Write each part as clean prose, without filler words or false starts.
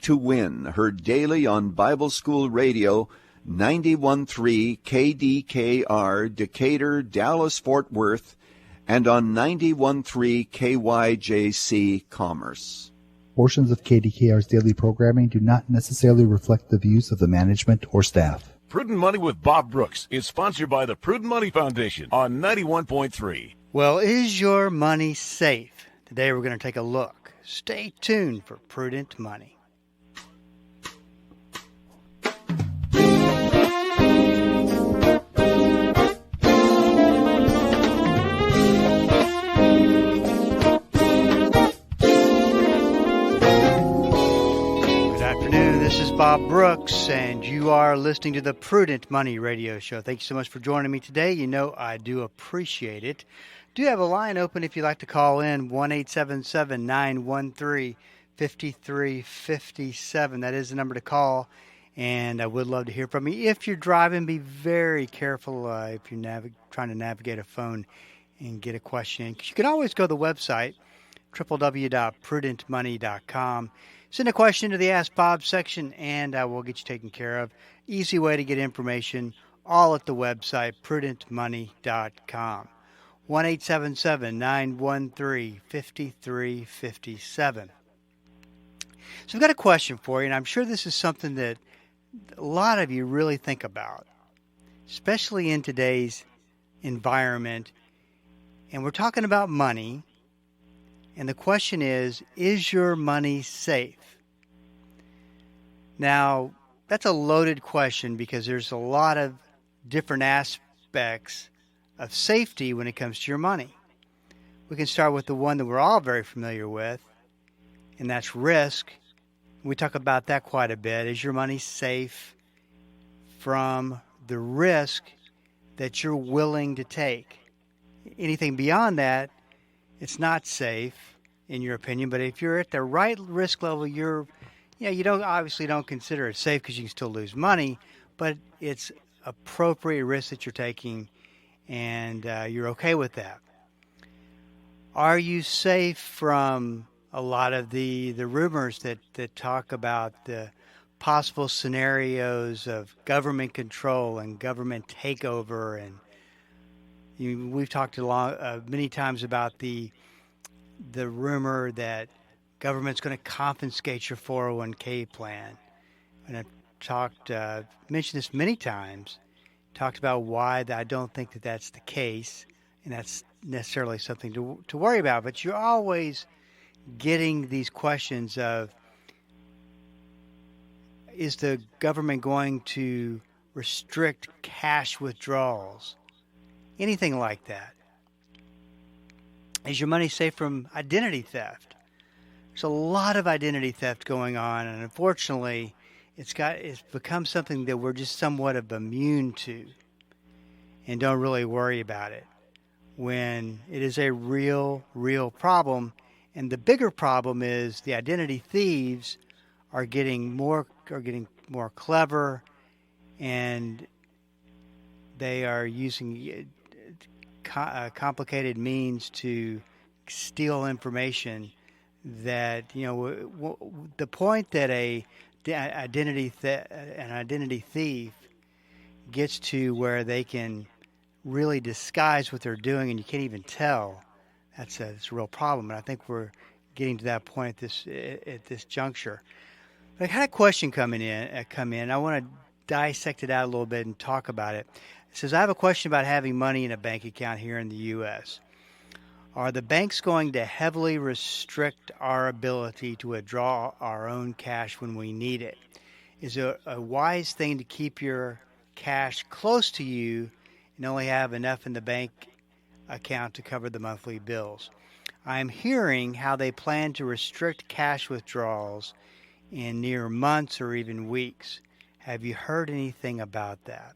to Win, heard daily on Bible School Radio, 91.3 KDKR, Decatur, Dallas, Fort Worth, and on 91.3 KYJC, Commerce. Portions of KDKR's daily programming do not necessarily reflect the views of the management or staff. Prudent Money with Bob Brooks is sponsored by the Prudent Money Foundation on 91.3. Well, is your money safe? Today we're going to take a look. Stay tuned for Prudent Money. This is Bob Brooks, and you are listening to the Prudent Money Radio Show. Thank you so much for joining me today. You know I do appreciate it. Do have a line open if you'd like to call in, 1-877-913-5357. That is the number to call, and I would love to hear from you. If you're driving, be very careful if you're trying to navigate a phone and get a question in. You can always go to the website, www.prudentmoney.com. Send a question to the Ask Bob section, and I will get you taken care of. Easy way to get information, all at the website, prudentmoney.com. 1-877-913-5357. So I've got a question for you, and I'm sure this is something that a lot of you really think about, especially in today's environment. And we're talking about money. And the question is your money safe? Now, that's a loaded question because there's a lot of different aspects of safety when it comes to your money. We can start with the one that we're all very familiar with, and that's risk. We talk about that quite a bit. Is your money safe from the risk that you're willing to take? Anything beyond that, it's not safe, in your opinion. But if you're at the right risk level, you don't consider it safe because you can still lose money, but it's appropriate risk that you're taking, and you're okay with that. Are you safe from a lot of the rumors that talk about the possible scenarios of government control and government takeover? And we've talked many times about the rumor that government's going to confiscate your 401k plan. And I've mentioned this many times, talked about why I don't think that that's the case, and that's necessarily something to worry about. But you're always getting these questions of, is the government going to restrict cash withdrawals? Anything like that. Is your money safe from identity theft? There's a lot of identity theft going on, and unfortunately, it's become something that we're just somewhat of immune to and don't really worry about it, when it is a real problem. And the bigger problem is the identity thieves are getting more clever, and they are using complicated means to steal information. That, the point that an identity thief gets to where they can really disguise what they're doing and you can't even tell, it's a real problem. And I think we're getting to that point at this juncture. But I had a question come in. I want to dissect it out a little bit and talk about it. It says, I have a question about having money in a bank account here in the U.S. Are the banks going to heavily restrict our ability to withdraw our own cash when we need it? Is it a wise thing to keep your cash close to you and only have enough in the bank account to cover the monthly bills? I'm hearing how they plan to restrict cash withdrawals in near months or even weeks. Have you heard anything about that?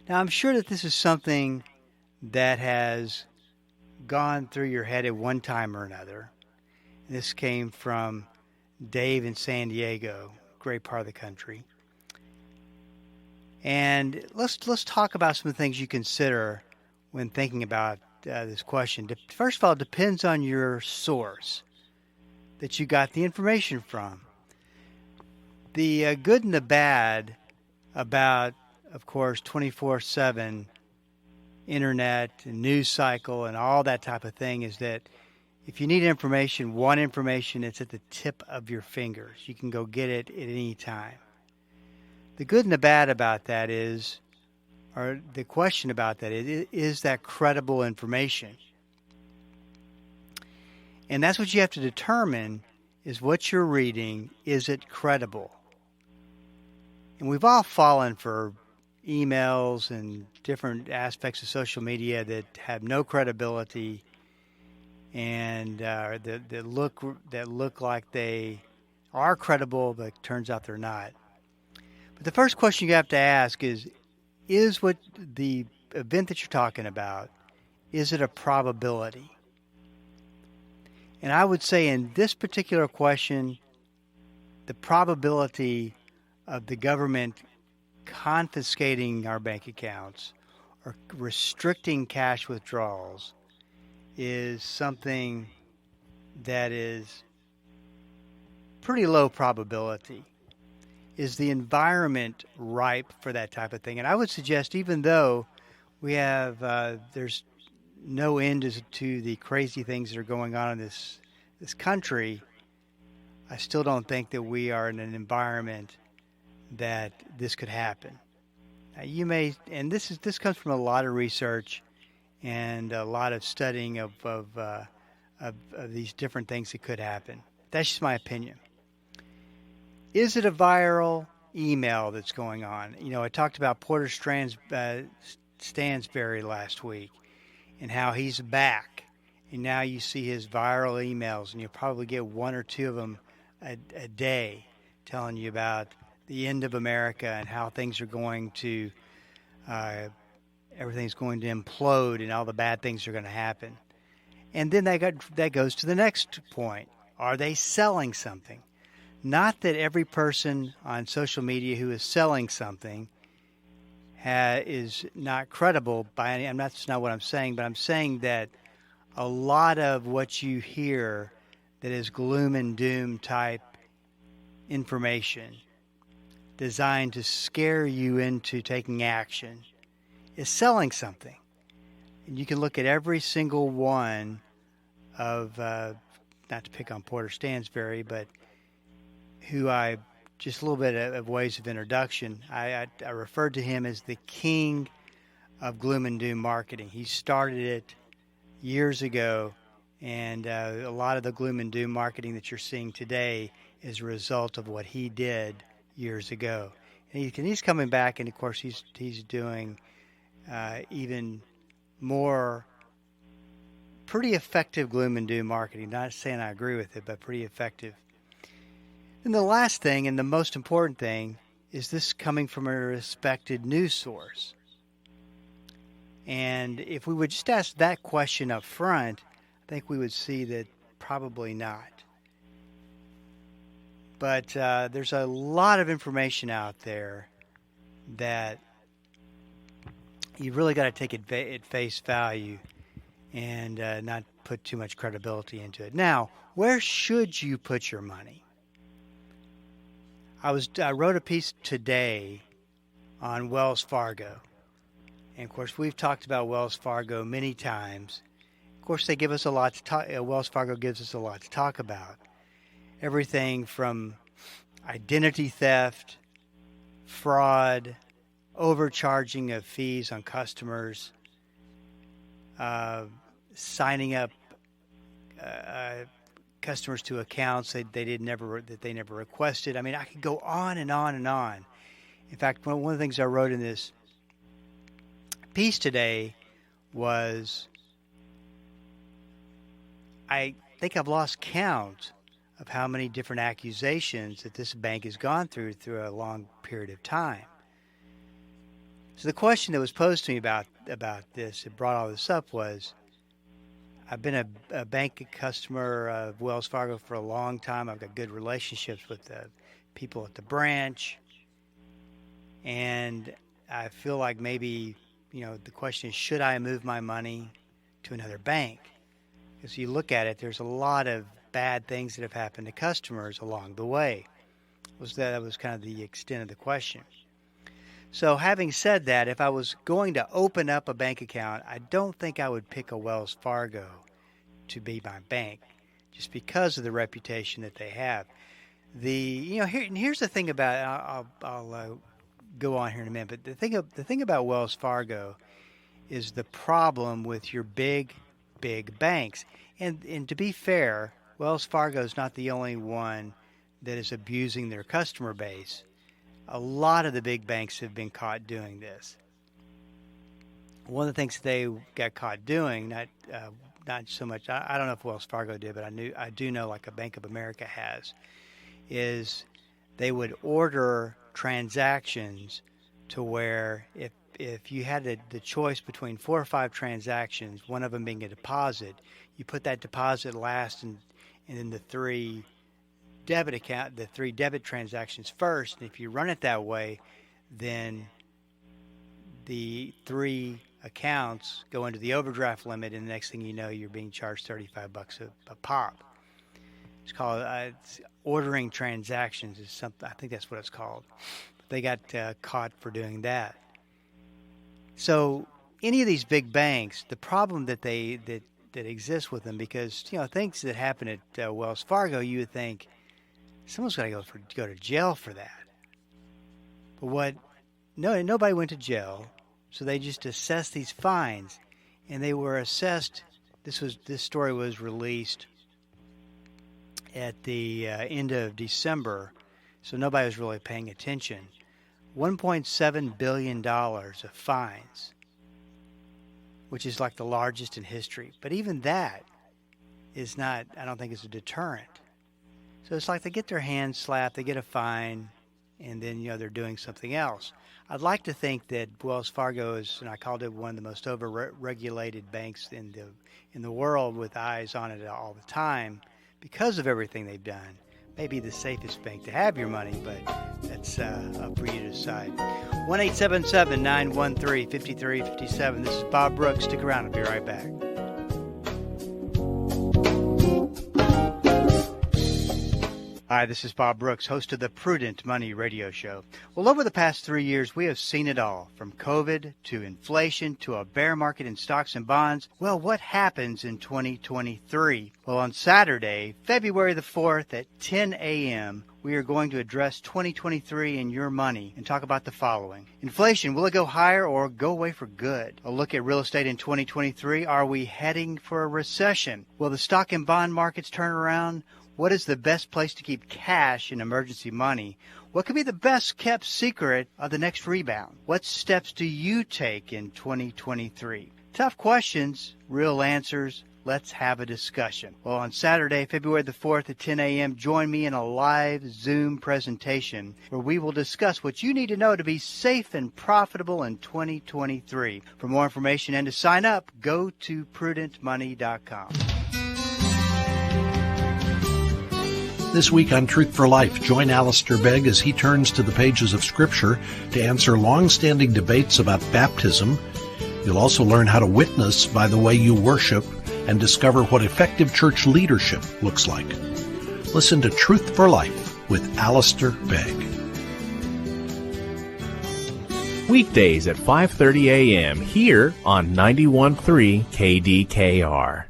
Now, I'm sure that this is something that has gone through your head at one time or another. This came from Dave in San Diego, great part of the country. And let's talk about some of the things you consider when thinking about this question. First of all, it depends on your source. that you got the information from. The good and the bad about, of course, 24/7 internet and news cycle and all that type of thing is that if you need information, it's at the tip of your fingers. You can go get it at any time. The good and the bad about that is, or the question about that is that credible information? And that's what you have to determine, is what you're reading, is it credible? And we've all fallen for emails and different aspects of social media that have no credibility and that look like they are credible, but turns out they're not. But the first question you have to ask is what the event that you're talking about, is it a probability? And I would say in this particular question, the probability of the government confiscating our bank accounts or restricting cash withdrawals is something that is pretty low probability. Is the environment ripe for that type of thing? And I would suggest, even though we have, there's no end to the crazy things that are going on in this country, I still don't think that we are in an environment that this could happen. Now, you may, and this comes from a lot of research and a lot of studying of these different things that could happen. That's just my opinion. Is it a viral email that's going on? You know, I talked about Porter Stansberry last week and how he's back. And now you see his viral emails, and you'll probably get one or two of them a day telling you about the end of America and how things are going to, everything's going to implode and all the bad things are going to happen. And then that goes to the next point. Are they selling something? Not that every person on social media who is selling something is not credible by any. That's not what I'm saying, but I'm saying that a lot of what you hear that is gloom and doom type information designed to scare you into taking action is selling something. And you can look at every single one of, not to pick on Porter Stansberry, but who I, just a little bit of ways of introduction, I referred to him as the king of gloom and doom marketing. He started it years ago, and a lot of the gloom and doom marketing that you're seeing today is a result of what he did years ago. And he's coming back, and of course he's doing even more pretty effective gloom and doom marketing. Not saying I agree with it, but pretty effective. And the last thing, and the most important thing, is this coming from a respected news source. And if we would just ask that question up front, I think we would see that probably not. But there's a lot of information out there that you really got to take it at face value and not put too much credibility into it. Now, where should you put your money? I wrote a piece today on Wells Fargo. And of course, we've talked about Wells Fargo many times. Of course, they give us a lot to talk. Wells Fargo gives us a lot to talk about. Everything from identity theft, fraud, overcharging of fees on customers, signing up customers to accounts that they never requested. I mean, I could go on and on and on. In fact, one of the things I wrote in this piece today was, I think I've lost count of how many different accusations that this bank has gone through a long period of time. So the question that was posed to me about this, it brought all this up, was, I've been a bank customer of Wells Fargo for a long time. I've got good relationships with the people at the branch. And I feel like maybe, the question is, should I move my money to another bank? Because you look at it, there's a lot of bad things that have happened to customers along the way. That was kind of the extent of the question. So having said that, if I was going to open up a bank account, I don't think I would pick a Wells Fargo to be my bank, just because of the reputation that they have. Here's the thing about I'll go on here in a minute, but the thing about Wells Fargo is the problem with your big banks. And to be fair, Wells Fargo is not the only one that is abusing their customer base. A lot of the big banks have been caught doing this. One of the things they got caught doing, not so much, I don't know if Wells Fargo did, but I do know, like a Bank of America has, is they would order transactions to where if you had the choice between 4 or 5 transactions, one of them being a deposit, you put that deposit last, and then the 3 debit transactions first. And if you run it that way, then the 3 accounts go into the overdraft limit, and the next thing you know, you're being charged $35 a pop. It's called it's ordering transactions is something. I think that's what it's called. They got caught for doing that. So any of these big banks, the problem that exists with them, because things that happen at Wells Fargo, you would think someone's got to go to jail for that. But nobody went to jail, so they just assessed these fines, and they were assessed. This story was released at the end of December, so nobody was really paying attention. $1.7 billion of fines, which is like the largest in history. But even that is not, I don't think, is a deterrent. So it's like they get their hands slapped, they get a fine, and then they're doing something else. I'd like to think that Wells Fargo is, and I called it one of the most over-regulated banks in the world, with eyes on it all the time, because of everything they've done. Maybe the safest bank to have your money, but that's up for you to decide. 1-877-913-5357. This is Bob Brooks. Stick around. I'll be right back. Hi, this is Bob Brooks, host of the Prudent Money Radio Show. Well, over the past 3 years, we have seen it all, from COVID to inflation to a bear market in stocks and bonds. Well, what happens in 2023? Well, on Saturday, February the 4th at 10 a.m., we are going to address 2023 and your money and talk about the following. Inflation, will it go higher or go away for good? A look at real estate in 2023. Are we heading for a recession? Will the stock and bond markets turn around? What is the best place to keep cash and emergency money? What could be the best kept secret of the next rebound? What steps do you take in 2023? Tough questions, real answers. Let's have a discussion. Well, on Saturday, February the 4th at 10 a.m., join me in a live Zoom presentation where we will discuss what you need to know to be safe and profitable in 2023. For more information and to sign up, go to prudentmoney.com. This week on Truth for Life, join Alistair Begg as he turns to the pages of Scripture to answer long-standing debates about baptism. You'll also learn how to witness by the way you worship and discover what effective church leadership looks like. Listen to Truth for Life with Alistair Begg. Weekdays at 5:30 a.m. here on 91.3 KDKR.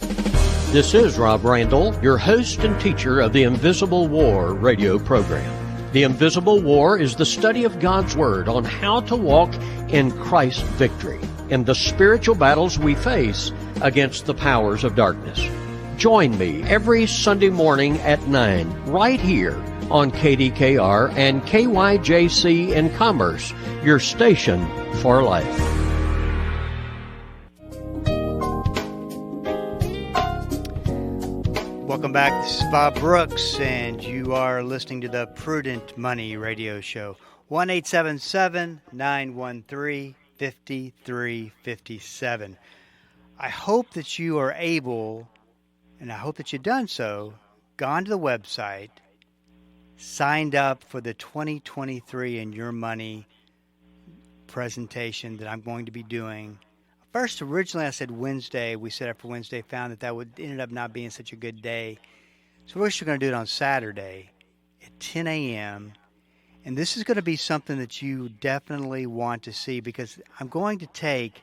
This is Rob Randall, your host and teacher of the Invisible War radio program. The Invisible War is the study of God's Word on how to walk in Christ's victory in the spiritual battles we face against the powers of darkness. Join me every Sunday morning at 9 right here on KDKR and KYJC in Commerce, your station for life. Welcome back. This is Bob Brooks, and you are listening to the Prudent Money Radio Show. 1-877-913-5357. I hope that you are able, and I hope that you've done so, gone to the website, signed up for the 2023 and Your Money presentation that I'm going to be doing. First, originally I said Wednesday. We set up for Wednesday, found that ended up not being such a good day. So we're actually going to do it on Saturday at 10 a.m. And this is going to be something that you definitely want to see, because I'm going to take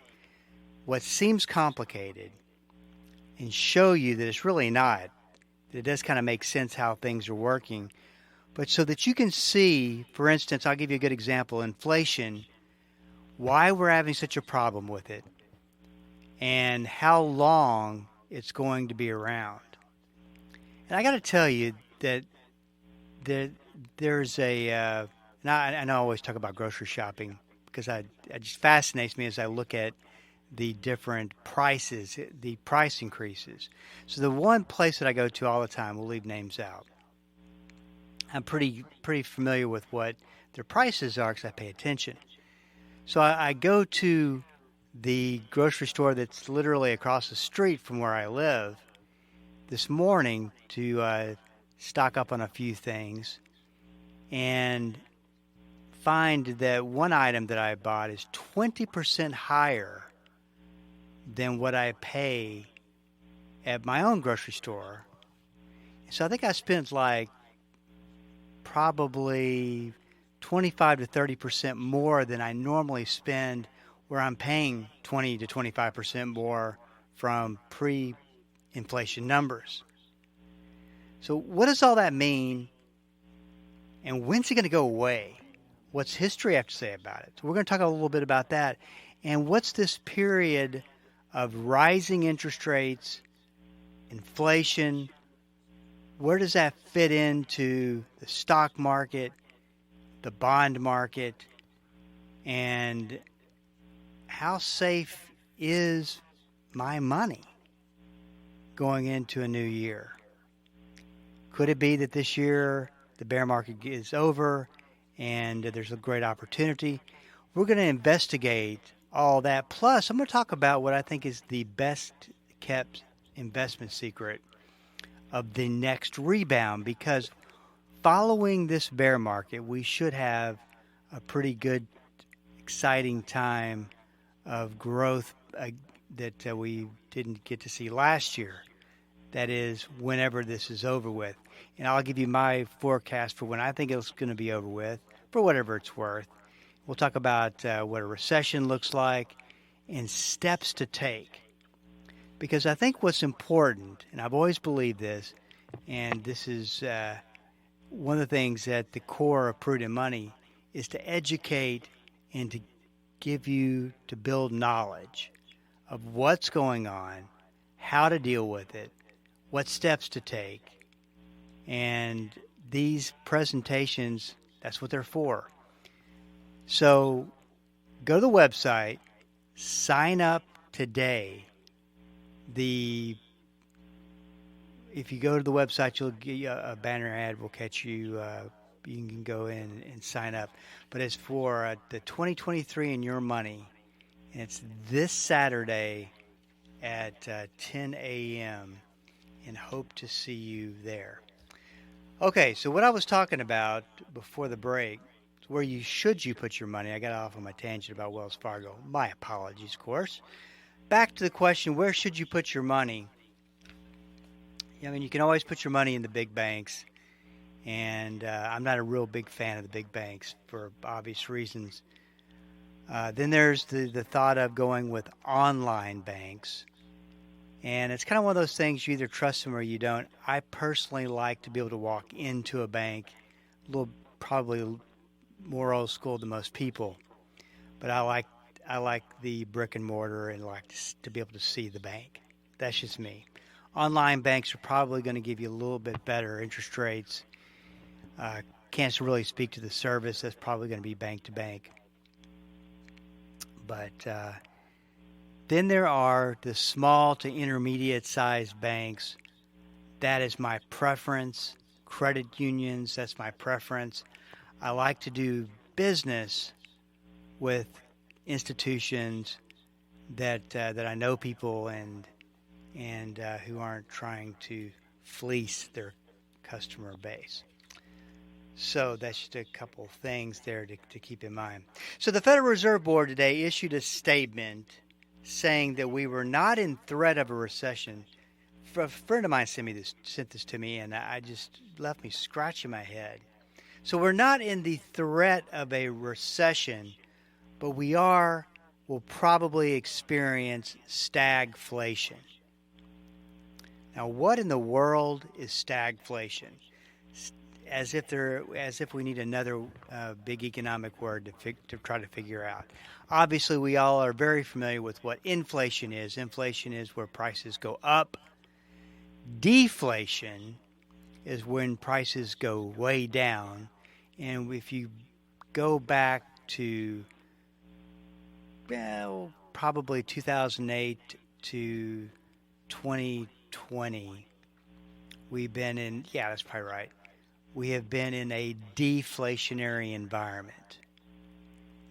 what seems complicated and show you that it's really not. That it does kind of make sense how things are working. But so that you can see, for instance, I'll give you a good example, inflation, why we're having such a problem with it, and how long it's going to be around. And I got to tell you that there's a, and I know I always talk about grocery shopping because it just fascinates me as I look at the different prices, the price increases. So the one place that I go to all the time, we'll leave names out, I'm pretty familiar with what their prices are because I pay attention. So I go to the grocery store that's literally across the street from where I live this morning to stock up on a few things, and find that one item that I bought is 20% higher than what I pay at my own grocery store. So I think I spent like probably 25 to 30% more than I normally spend, where I'm paying 20 to 25% more from pre-inflation numbers. So what does all that mean? And when's it going to go away? What's history have to say about it? So we're going to talk a little bit about that. And what's this period of rising interest rates, inflation, where does that fit into the stock market, the bond market, and how safe is my money going into a new year? Could it be that this year the bear market is over and there's a great opportunity? We're going to investigate all that. Plus, I'm going to talk about what I think is the best kept investment secret of the next rebound, because following this bear market, we should have a pretty good, exciting time of growth that we didn't get to see last year. That is, whenever this is over with. And I'll give you my forecast for when I think it's going to be over with, for whatever it's worth. We'll talk about what a recession looks like and steps to take. Because I think what's important, and I've always believed this, and this is one of the things at the core of Prudent Money, is to educate and to to build knowledge of what's going on, how to deal with it, what steps to take. And these presentations, that's what they're for. So go to the website, sign up today. If you go to the website, you'll get a banner ad will catch you. You can go in and sign up. But it's for the 2023 in Your Money. And it's this Saturday at 10 a.m. and hope to see you there. Okay, so what I was talking about before the break, where should you put your money? I got off on my tangent about Wells Fargo. My apologies, of course. Back to the question, where should you put your money? I mean, you can always put your money in the big banks. And I'm not a real big fan of the big banks for obvious reasons. Then there's the thought of going with online banks. And it's kind of one of those things, you either trust them or you don't. I personally like to be able to walk into a bank, probably more old school than most people. But I like the brick and mortar and like to be able to see the bank. That's just me. Online banks are probably going to give you a little bit better interest rates. Can't really speak to the service. That's probably going to be bank to bank. But then there are the small to intermediate sized banks. That is my preference. Credit unions, that's my preference. I like to do business with institutions that I know people and who aren't trying to fleece their customer base. So that's just a couple things there to keep in mind. So the Federal Reserve Board today issued a statement saying that we were not in threat of a recession. a friend of mine sent this to me, and I just left me scratching my head. So we're not in the threat of a recession, but will probably experience stagflation. Now, what in the world is stagflation? As if we need another big economic word to try to figure out. Obviously, we all are very familiar with what inflation is. Inflation is where prices go up. Deflation is when prices go way down. And if you go back to probably 2008 to 2020, we've been in, that's probably right. We have been in a deflationary environment.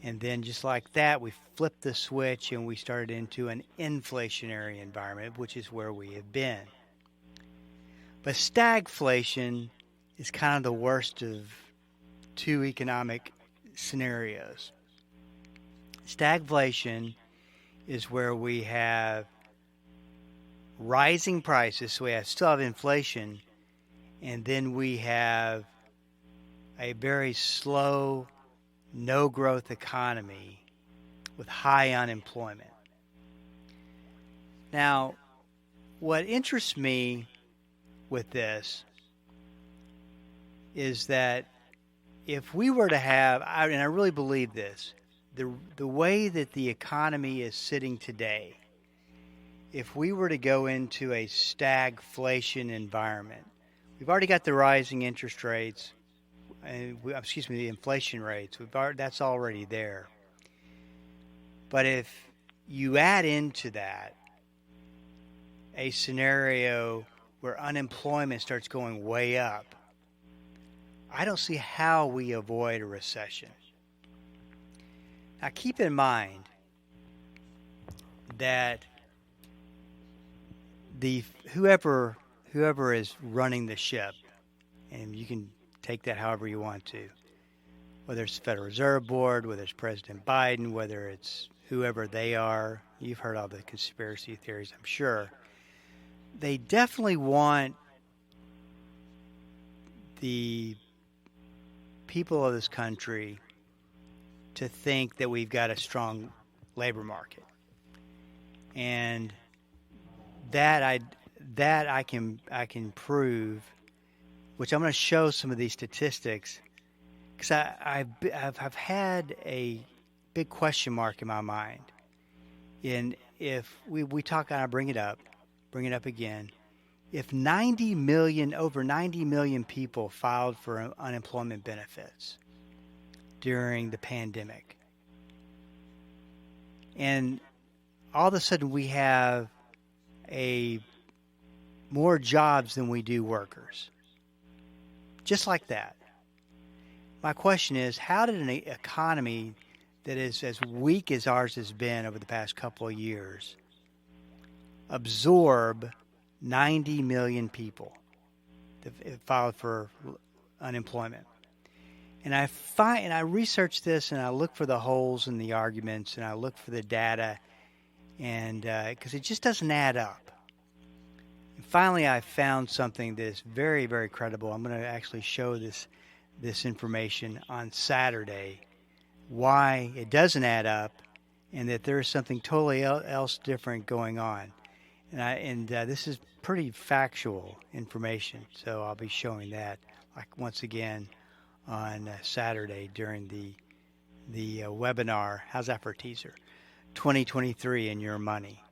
And then just like that, we flipped the switch and we started into an inflationary environment, which is where we have been. But stagflation is kind of the worst of two economic scenarios. Stagflation is where we have rising prices, so we still have inflation, and then we have a very slow, no-growth economy with high unemployment. Now, what interests me with this is that if we were to have, and I really believe this, the way that the economy is sitting today, if we were to go into a stagflation environment, we've already got the rising interest rates, the inflation rates. That's already there. But if you add into that a scenario where unemployment starts going way up, I don't see how we avoid a recession. Now, keep in mind that whoever is running the ship, and you can take that however you want to, whether it's the Federal Reserve Board, whether it's President Biden, whether it's whoever they are, you've heard all the conspiracy theories, I'm sure. They definitely want the people of this country to think that we've got a strong labor market. And that I can prove, which I'm going to show some of these statistics, because I've had a big question mark in my mind. And if we talk, and I bring it up again, if over 90 million people filed for unemployment benefits during the pandemic, and all of a sudden we have more jobs than we do workers, just like that. My question is, how did an economy that is as weak as ours has been over the past couple of years absorb 90 million people that filed for unemployment? And I research this, and I look for the holes in the arguments, and I look for the data, and because it just doesn't add up. And finally, I found something that is very, very credible. I'm going to actually show this information on Saturday, why it doesn't add up, and that there is something totally else different going on. And this is pretty factual information, so I'll be showing that, like, once again on Saturday during the webinar. How's that for a teaser? 2023 and Your Money.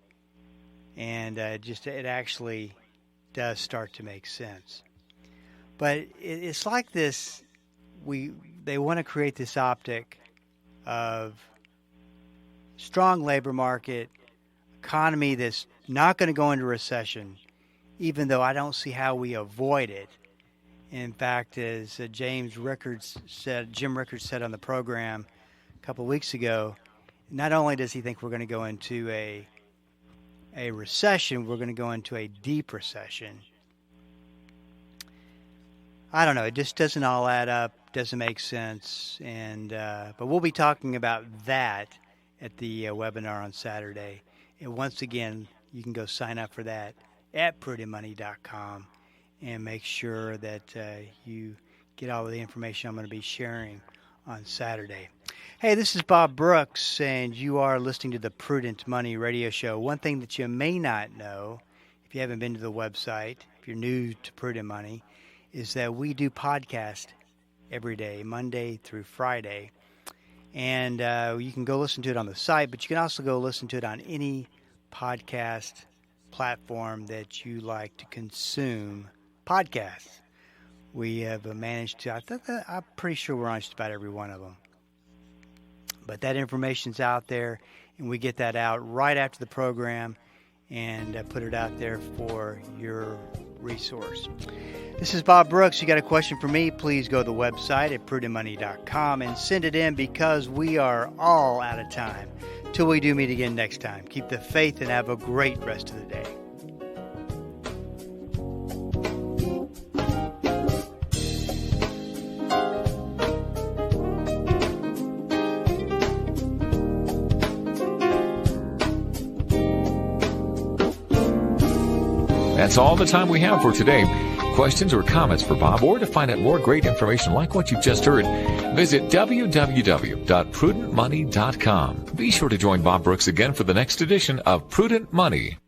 And it actually does start to make sense. But it's like this, they want to create this optic of strong labor market, economy that's not going to go into recession, even though I don't see how we avoid it. In fact, as Jim Rickards said on the program a couple of weeks ago, not only does he think we're going to go into a recession, we're going to go into a deep recession. I don't know. It just doesn't all add up, doesn't make sense. And but we'll be talking about that at the webinar on Saturday. And once again, you can go sign up for that at prudentmoney.com and make sure that you get all of the information I'm going to be sharing on Saturday. Hey, this is Bob Brooks, and you are listening to the Prudent Money Radio Show. One thing that you may not know, if you haven't been to the website, if you're new to Prudent Money, is that we do podcast every day, Monday through Friday. And you can go listen to it on the site, but you can also go listen to it on any podcast platform that you like to consume podcasts. We have managed to, I'm pretty sure we're on just about every one of them. But that information's out there, and we get that out right after the program and put it out there for your resource. This is Bob Brooks. You got a question for me, please go to the website at prudentmoney.com and send it in, because we are all out of time. Till we do meet again next time. Keep the faith and have a great rest of the day. That's all the time we have for today. Questions or comments for Bob, or to find out more great information like what you've just heard, visit www.prudentmoney.com. Be sure to join Bob Brooks again for the next edition of Prudent Money.